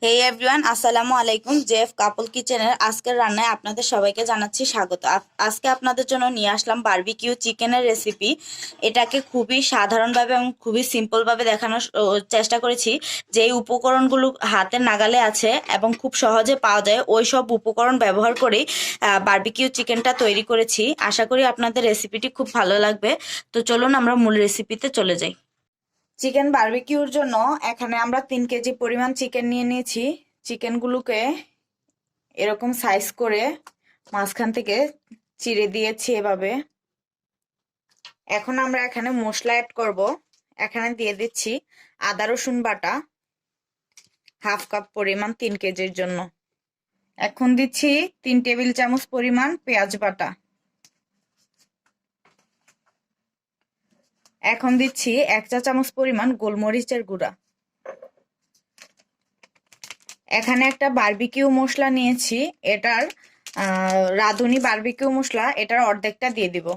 হেই everyone, আসসালামু আলাইকুম। Jeff কাপল কিচেনের আজকের রান্নায় আপনাদের সবাইকে জানাচ্ছি স্বাগত। আজকে আপনাদের জন্য নিয়ে আসলাম বারবিকিউ চিকেনের রেসিপি। এটাকে খুবই সাধারণভাবে এবং খুবই সিম্পলভাবে দেখানোর চেষ্টা করেছি। যেই উপকরণগুলো হাতের নাগালে আছে এবং খুব সহজে পাওয়া যায়, ওই সব উপকরণ ব্যবহার করেই বারবিকিউ চিকেনটা তৈরি করেছি। আশা করি আপনাদের রেসিপিটি খুব ভালো লাগবে। তো চলুন আমরা মূল রেসিপিতে চলে যাই। চিকেন বারবিকিউর জন্য এখানে আমরা 3 কেজি পরিমাণ চিকেন নিয়ে নিয়েছি। চিকেনগুলোকে এরকম সাইজ করে মাঝখান থেকে চিড়ে দিয়েছি এভাবে। এখন আমরা এখানে মশলা অ্যাড করব। এখানে দিয়ে দিচ্ছি আদা রসুন বাটা 1/2 কাপ পরিমাণ 3 কেজির জন্য। এখন দিচ্ছি 3 টেবিল চামচ পরিমাণ পেঁয়াজ বাটা। এখন দিচ্ছি 1 চা চামচ পরিমাণ গোলমরিচের গুঁড়া। এখানে একটা বারবিকিউ মশলা নিয়েছি, এটার রাঁধুনি বারবিকিউ মশলা, এটার অর্ধেকটা দিয়ে দিব।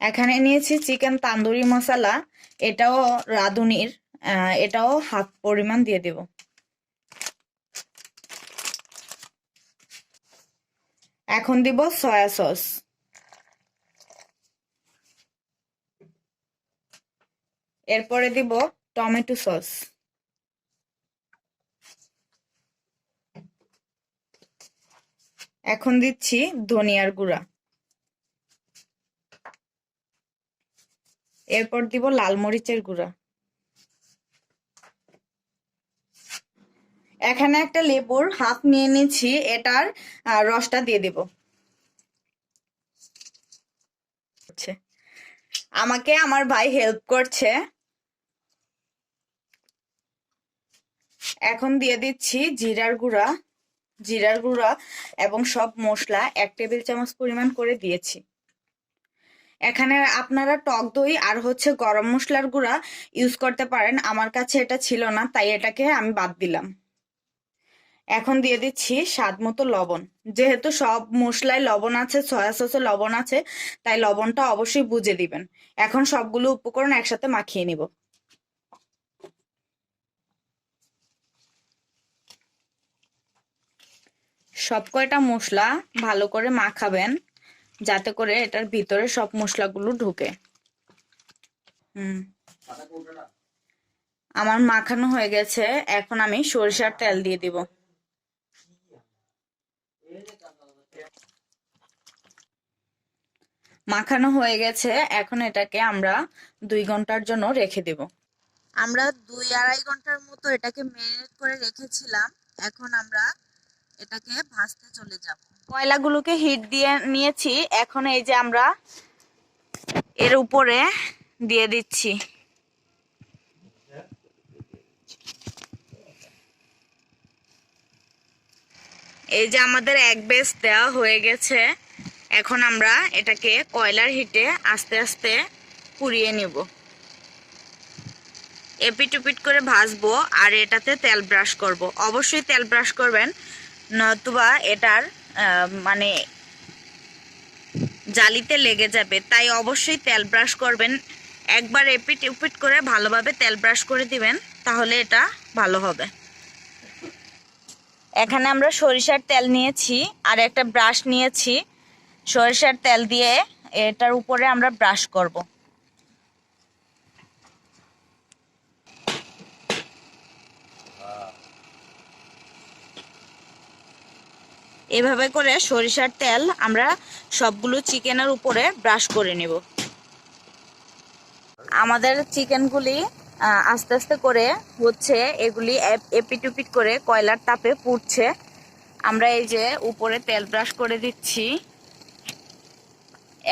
এখানে নিয়েছি চিকেন তান্দুরি মশলা, এটাও রাঁধুনির, এটাও 1/2 পরিমাণ দিয়ে দিব। এখন দিব সয়া সস। এরপরে দিব টমেটো সস। এখন দিচ্ছি ধনিয়ার গুঁড়া। এরপর দিব লাল মরিচের গুঁড়া। এখানে একটা লেবুর হাফ নিয়ে নিচ্ছি, এটার রসটা দিয়ে দিব। আমাকে আমার ভাই হেল্প করছে। এখন দিয়ে দিচ্ছি জিরার গুঁড়া এবং সব মশলা 1 টেবিল চামচ পরিমাণ করে দিয়েছি। এখানে আপনারা টক দই আর গরম মশলার গুঁড়া ইউজ করতে পারেন, আমার কাছে এটা ছিল না তাই এটাকে আমি বাদ দিলাম। এখন দিয়ে দিচ্ছি স্বাদ মতো লবণ। যেহেতু সব মশলায় লবণ আছে, সয়া সসে লবণ আছে, তাই লবণটা অবশ্যই বুঝে দিবেন। এখন সবগুলো উপকরণ একসাথে মাখিয়ে নিব। সব কয়টা মশলা ভালো করে মাখাবেন, যাতে করে এটার ভিতরে সব মশলাগুলো ঢুকে। আমার মাখানো হয়ে গেছে। এখন আমি সরিষার তেল দিয়ে দিব। মাখানো হয়ে গেছে, এখন এটাকে আমরা 2 ঘন্টার জন্য রেখে দেব। আমরা 2-2.5 ঘন্টার মতো এটাকে ম্যারিনেট করে রেখেছিলাম। এখন আমরা এটাকে ভাজতে চলে যাব। কয়লাগুলোকে হিট দিয়ে নিয়েছি, এখন এই যে আমরা এর উপরে দিয়ে দিচ্ছি। এই যে আমাদের এক বেস দেওয়া হয়ে গেছে। এখন আমরা এটাকে কয়লার হিটে আস্তে আস্তে পুড়িয়ে নিব। এপিট উপিট করে ভাজবো আর এটাতে তেল ব্রাশ করব। অবশ্যই তেল ব্রাশ করবেন, নতুবা এটার মানে জালিতে লেগে যাবে, তাই অবশ্যই তেল ব্রাশ করবেন। একবার এপিট উপিট করে ভালোভাবে তেল ব্রাশ করে দিবেন, তাহলে এটা ভালো হবে। এখানে আমরা সরিষার তেল নিয়েছি আর একটা ব্রাশ নিয়েছি। সরিষার তেল দিয়ে এটার উপরে আমরা ব্রাশ করব। এভাবে করে সরিষার তেল আমরা সবগুলো চিকেনের উপরে ব্রাশ করে নেব। আমাদের চিকেনগুলি আস্তে আস্তে করে হচ্ছে, এগুলি এপিট উপিট করে কয়লার তাপে পুড়ছে। আমরা এই যে উপরে তেল ব্রাশ করে দিচ্ছি।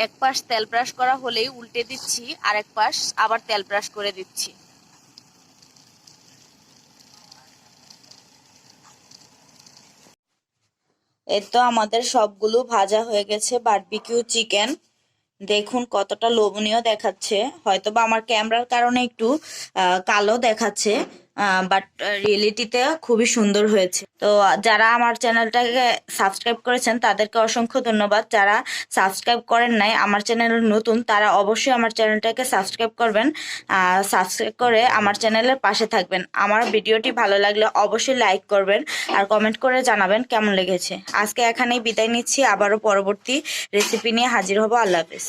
এক পাশ তেল ব্রাশ করা হলেই উল্টে দিচ্ছি, আর এক পাশ আবার তেল ব্রাশ করে দিচ্ছি। এই তো আমাদের সবগুলো ভাজা হয়ে গেছে বারবিকিউ চিকেন। দেখুন কতটা লোভনীয় দেখাচ্ছে। হয়তোবা আমার ক্যামেরার কারণে একটু কালো দেখাচ্ছে, বাট রিয়েলিটিতে খুবই সুন্দর হয়েছে। তো যারা আমার চ্যানেলটাকে সাবস্ক্রাইব করেছেন তাদেরকে অসংখ্য ধন্যবাদ। যারা সাবস্ক্রাইব করেন নাই, আমার চ্যানেল নতুন, তারা অবশ্যই আমার চ্যানেলটাকে সাবস্ক্রাইব করবেন। সাবস্ক্রাইব করে আমার চ্যানেলের পাশে থাকবেন। আমার ভিডিওটি ভালো লাগলে অবশ্যই লাইক করবেন আর কমেন্ট করে জানাবেন কেমন লেগেছে। আজকে এখানেই বিদায় নিচ্ছি, আবারও পরবর্তী রেসিপি নিয়ে হাজির হব। আল্লাহ হাফেজ।